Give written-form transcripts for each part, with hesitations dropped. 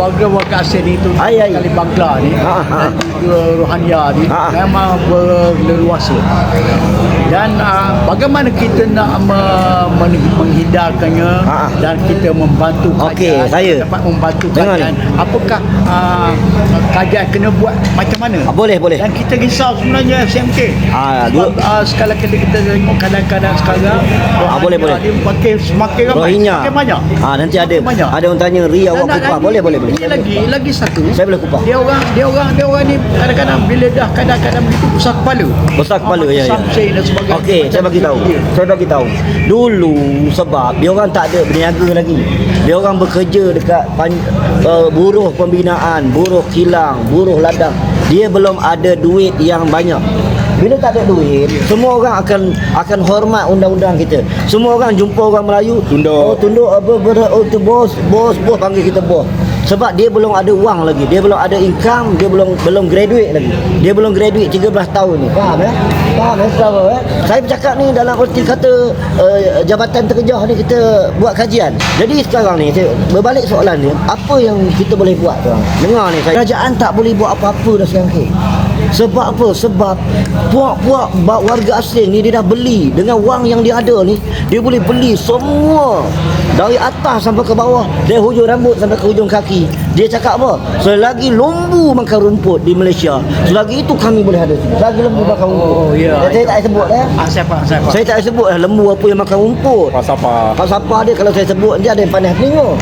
warga-warga asing itu kali Bangla ni dan juga Rohania ni memang berleluasa. Dan bagaimana kita nak menghindarkannya dan kita membantu kajian, saya dapat membantu kajian. Apakah kajian kena buat macam mana? Boleh. Dan kita risau sebenarnya SMK. Sekali kita tengok kadang-kadang sekarang boleh. dia semakin ramai, semakin banyak. Nanti ada orang tanya Ria awak kupah. Boleh. Lagi satu. Saya boleh kupah. Dia orang ni kadang-kadang bila dah kadang-kadang begitu besar kepala. Ya. Samsei dan sebagainya. Okey, saya bagi tahu. Dulu sebab dia orang tak ada berniaga lagi. Dia orang bekerja dekat buruh pembinaan, buruh kilang, buruh ladang. Dia belum ada duit yang banyak. Bila tak ada duit, semua orang akan hormat undang-undang kita. Semua orang jumpa orang Melayu, tunduk tu bos panggil kita bos. Sebab dia belum ada wang lagi, dia belum ada income, dia belum graduate lagi. Dia belum graduate 13 tahun ni. Faham saudara? Saya bercakap ni dalam erti kata Jabatan Terkejah ni kita buat kajian. Jadi sekarang ni saya berbalik soalan ni, apa yang kita boleh buat tuan? Dengar ni, kerajaan tak boleh buat apa-apa dah sekarang ni. Sebab apa? Sebab puak-puak warga asing ni dia dah beli dengan wang yang dia ada ni, dia boleh beli semua dari atas sampai ke bawah, dari hujung rambut sampai ke hujung kaki. Dia cakap apa? Selagi lembu makan rumput di Malaysia, selagi itu kami boleh ada. Selagi lembu makan rumput. Saya tak sebut siapa. Saya tak sebut lembu apa yang makan rumput. Pasapa dia kalau saya sebut dia ada yang panas telinga.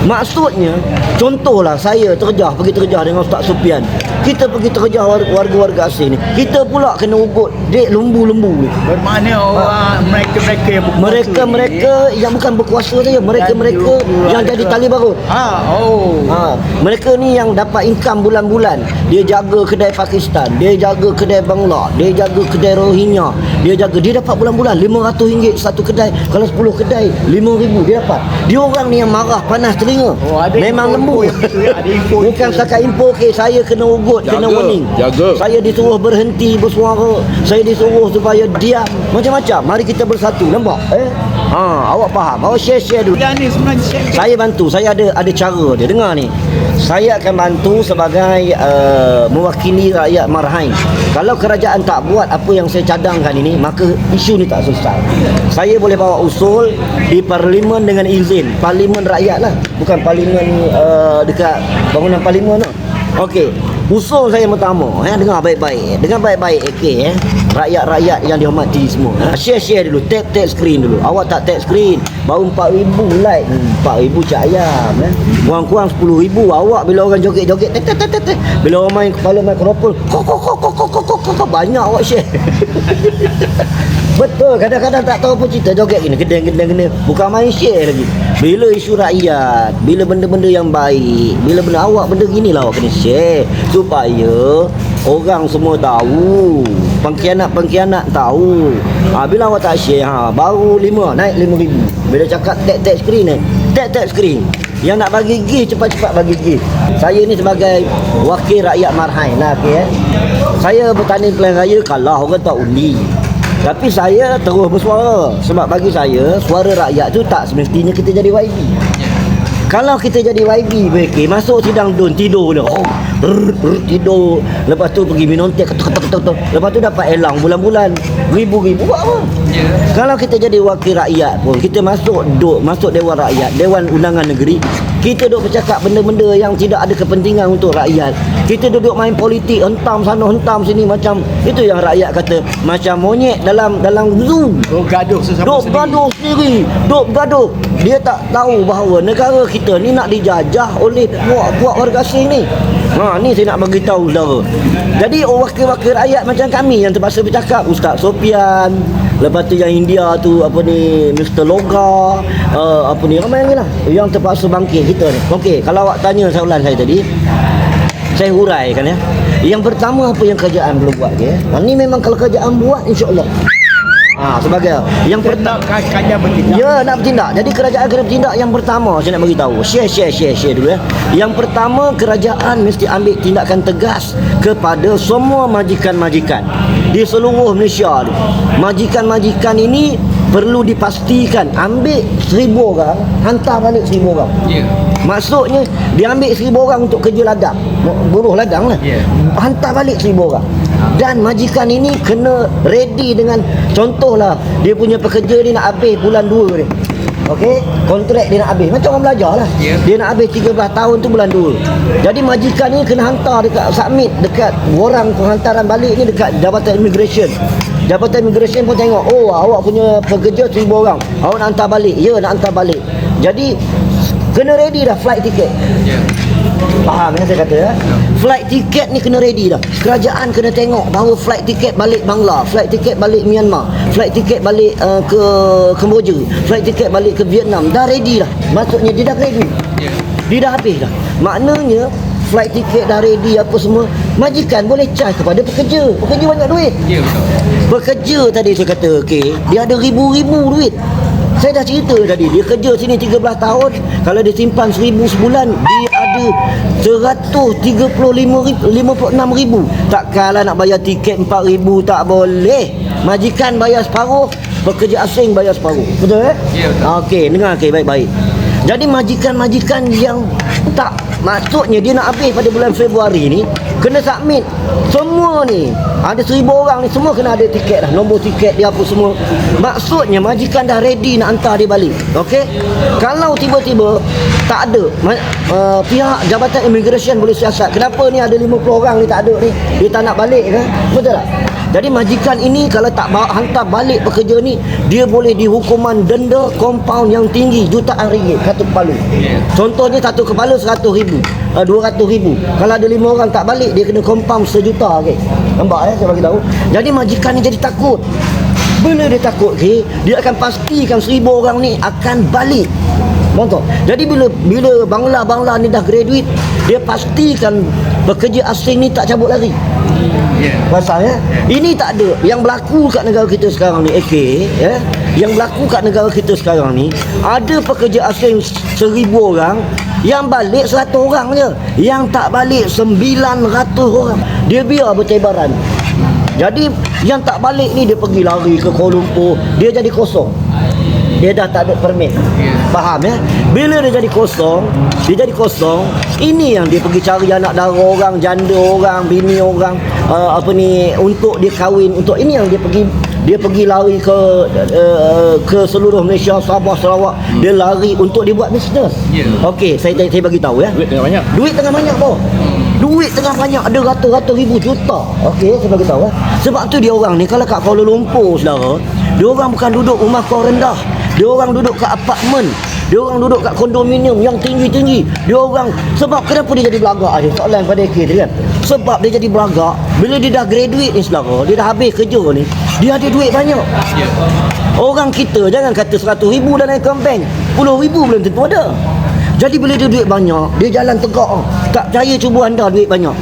Maksudnya, contohlah saya pergi terjah dengan Ustaz Sufian. Kita pergi terjah warga-warga asing ni. Kita pula kena ugut dek lembu-lembu ni. Bermakna orang mereka yang berkuasa. Mereka yang bukan berkuasa saja, mereka yang jadi tali barut. Mereka ni yang dapat income bulan-bulan. Dia jaga kedai Pakistan, dia jaga kedai Bangla, dia jaga kedai Rohingya, dia dapat bulan-bulan RM500 satu kedai. Kalau 10 kedai RM5,000 dia dapat. Dia orang ni yang marah panas telinga. Memang lembu. Bukan setakat info saya kena ugut, kena warning. Saya disuruh berhenti bersuara, saya disuruh supaya diam, macam-macam. Mari kita bersatu, nampak? Awak faham? Awak share dulu. Saya bantu, saya ada cara dia. Dengar ni. Saya akan bantu sebagai mewakili rakyat Marhain. Kalau kerajaan tak buat apa yang saya cadangkan ini, maka isu ni tak selesai. Saya boleh bawa usul di parlimen dengan izin. Parlimen rakyat lah, bukan parlimen dekat bangunan parlimen lah. Okey, usul saya pertama, dengar baik-baik. Rakyat-rakyat yang dihormati semua. Share dulu, tap screen dulu. Awak tak tap screen, baru 4,000 like. 4,000 cak ayam. Kurang-kurang 10,000. Awak bila orang joget-joget, bila orang main kepala mikrofon, banyak awak share. Betul, kadang-kadang tak tahu apa cerita joget gini, gedeng. Bukan main share lagi. Bila isu rakyat, bila benda-benda yang baik, bila benda awak benda gini lah awak kena share supaya orang semua tahu, pengkhianat tahu. Bila awak tak share, baru 5 naik 5,000. Bila cakap tap screen tap screen. Yang nak bagi gift cepat-cepat bagi gift. Saya ni sebagai wakil rakyat Marhain lah, saya bertanding pilihan raya kalah, orang tak undi. Tapi saya terus bersuara. Sebab bagi saya, suara rakyat tu tak semestinya kita jadi YB. Kalau kita jadi YB, masuk sidang DUN, tidur dia. Tidur. Lepas tu pergi minum teh, ketuk. Lepas tu dapat elang bulan-bulan. Ribu-ribu buat apa? Kalau kita jadi wakil rakyat pun, kita masuk Dewan Rakyat, Dewan Undangan Negeri, kita duduk bercakap benda-benda yang tidak ada kepentingan untuk rakyat. Kita duduk main politik, hentam sana, hentam sini, macam itu yang rakyat kata macam monyet dalam zoo. Duk gaduh sendiri. Dia tak tahu bahawa negara kita ni nak dijajah oleh puak-puak warga asing ni. Ni saya nak bagi tahu saudara. Jadi wakil-wakil rakyat macam kami yang terpaksa bercakap, Ustaz Sofian, lepas tu yang India tu Mr. Loga, ramai lagi lah yang terpaksa bangkit kita ni. Okey, kalau awak tanya soalan saya tadi, saya huraikan ya. Yang pertama, apa yang kerajaan perlu buat ni memang kalau kerajaan buat, insya-Allah. Sebagai yang pertama kerajaan bertindak. Ya, nak bertindak. Jadi kerajaan kena bertindak. Yang pertama saya nak bagi tahu. Share dulu ya. Yang pertama, kerajaan mesti ambil tindakan tegas kepada semua majikan-majikan di seluruh Malaysia ni. Majikan-majikan ini perlu dipastikan ambil 1,000 orang, hantar balik 1,000 orang. Maksudnya dia ambil 1,000 orang untuk kerja ladang, buruh ladang lah. Hantar balik 1,000 orang. Dan majikan ini kena ready dengan, contohlah dia punya pekerja ni nak habis bulan 2 ni. Okey, kontrak dia nak habis. Macam orang belajar lah. Dia nak habis 13 tahun tu bulan 2. Jadi majikan ni kena hantar dekat, submit dekat orang penghantaran balik ni dekat Jabatan Immigration. Jabatan Immigration pun tengok, oh awak punya pekerja 1,000 orang, awak nak hantar balik. Ya, nak hantar balik. Jadi kena ready dah flight ticket. Faham yang saya kata ya? Flight ticket ni kena ready dah. Kerajaan kena tengok bahawa flight ticket balik Bangla, flight ticket balik Myanmar, flight ticket balik ke Kemboja, flight ticket balik ke Vietnam dah ready dah. Maksudnya dia dah graduate. Dia dah habis dah. Maknanya flight ticket dah ready apa semua, majikan boleh charge kepada pekerja. Pekerja banyak duit. Ya, betul. Pekerja tadi saya kata okey, dia ada ribu-ribu duit. Saya dah cerita tadi, dia kerja sini 13 tahun, kalau dia simpan 1,000 sebulan, dia ada 156,000. Takkanlah nak bayar tiket 4,000, tak boleh. Majikan bayar separuh, pekerja asing bayar separuh. Betul eh? Ya, betul. Okey, dengar baik-baik. Jadi majikan-majikan yang tak, maksudnya dia nak habis pada bulan Februari ni, kena submit semua ni. Ada 1,000 orang ni semua kena ada tiket dah, nombor tiket dia apa semua. Maksudnya majikan dah ready nak hantar dia balik. Okey? Kalau tiba-tiba tak ada, pihak Jabatan Immigration boleh siasat. Kenapa ni ada 50 orang ni tak ada ni? Dia tak nak balik ke? Betul tak? Jadi majikan ini kalau tak hantar balik pekerja ni, dia boleh dihukuman denda kompaun yang tinggi, jutaan ringgit satu kepala. Contohnya satu kepala 100,000, 200,000. Kalau ada 5 orang tak balik, dia kena kompaun 1 juta. Okay? Nampak saya bagi tahu. Jadi majikan ni jadi takut. Bila dia takut, okay, dia akan pastikan 1,000 orang ni akan balik. Contoh. Jadi bila Bangla ni dah graduate, dia pastikan pekerja asing ni tak cabut lari. Pasalnya ini tak ada. Yang berlaku kat negara kita sekarang ni, ya, yang berlaku kat negara kita sekarang ni, ada pekerja asing 1,000 orang, yang balik 100 orang je, yang tak balik 900 orang. Dia biar bertebaran. Jadi yang tak balik ni dia pergi lari ke Kuala Lumpur, dia jadi kosong. Dia dah tak ada permit. Faham ya? Bila dia jadi kosong, ini yang dia pergi cari anak dara orang, janda orang, bini orang, untuk dia kahwin, untuk ini yang dia pergi lari ke seluruh Malaysia, Sabah, Sarawak. Dia lari untuk dia buat bisnes. Okey, saya bagi tahu ya. Duit tengah banyak bro. Duit tengah banyak, ada ratus-ratus ribu juta. Okey, saya bagi tahu ya. Sebab tu dia orang ni kalau kat Kuala Lumpur saudara, dia orang bukan duduk rumah kau rendah. Dia orang duduk kat apartmen. Dia orang duduk kat kondominium yang tinggi-tinggi. Dia orang, sebab kenapa dia jadi belagak aja? Soalan pada kita kan. Sebab dia jadi belagak, bila dia dah graduate ni saudara, dia dah habis kerja ni, dia ada duit banyak. Orang kita jangan kata 100,000 dalam akaun bank, 10,000 belum tentu ada. Jadi bila dia duit banyak, dia jalan tegak. Tak percaya, cuba anda duit banyak.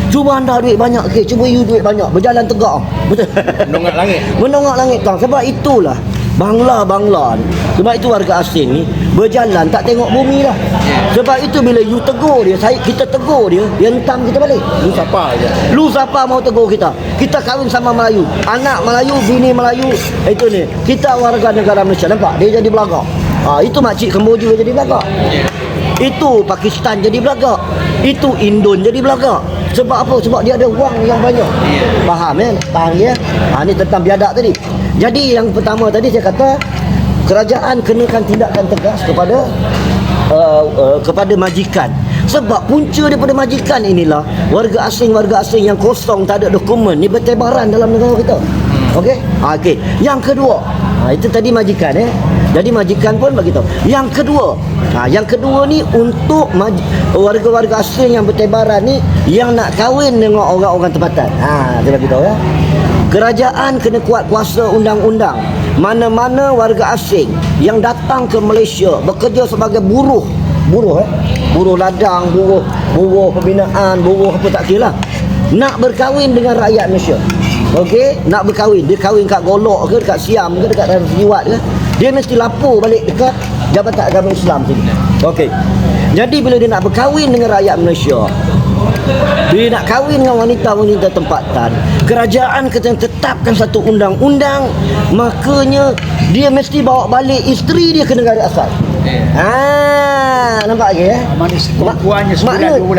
Cuba anda duit banyak, okay, cuba you duit banyak, berjalan tegak. Betul? Menongak langit. Menongak langit kan. Sebab itulah Bangla ni, sebab itu warga asing ni berjalan tak tengok bumi lah. Sebab itu bila you tegur dia, kita tegur dia, dia hentam kita balik. Lu siapa aja? Lu siapa mau tegur kita? Kita kahwin sama Melayu, anak Melayu, bini Melayu, itu ni. Kita warga negara Malaysia, nampak? Dia jadi belagak. Itu makcik Kemboja jadi belagak. Itu Pakistan jadi belagak. Itu Indon jadi belagak. Sebab apa? Sebab dia ada wang yang banyak. Faham ya? Faham ya? Ni tentang biadab tadi. Jadi yang pertama tadi saya kata, kerajaan kenakan tindakan tegas kepada majikan. Sebab punca daripada majikan inilah warga asing yang kosong, tak ada dokumen ni bertebaran dalam negara kita. Okey? Okey. Yang kedua, itu tadi majikan Jadi majikan pun bagi tahu. Yang kedua ni untuk warga-warga asing yang bertebaran ni yang nak kahwin dengan orang-orang tempatan. Saya bagi tahu ya. Kerajaan kena kuat kuasa undang-undang. Mana-mana warga asing yang datang ke Malaysia bekerja sebagai buruh ladang, buruh pembinaan, buruh apa tak kira lah, nak berkahwin dengan rakyat Malaysia. Okey, nak berkahwin, dia kahwin kat Golok ke, dekat Siam ke, dekat Siwat ke, dia mesti lapor balik dekat Jabatan Agama Islam sini. Okey. Jadi bila dia nak berkahwin dengan rakyat Malaysia, Bila nak kahwin dengan wanita-wanita tempatan, kerajaan kena tetapkan satu undang-undang, makanya dia mesti bawa balik isteri dia ke negara asal. Nampak ke ya? Manis perempuannya sebulan Makna- 2 bulan.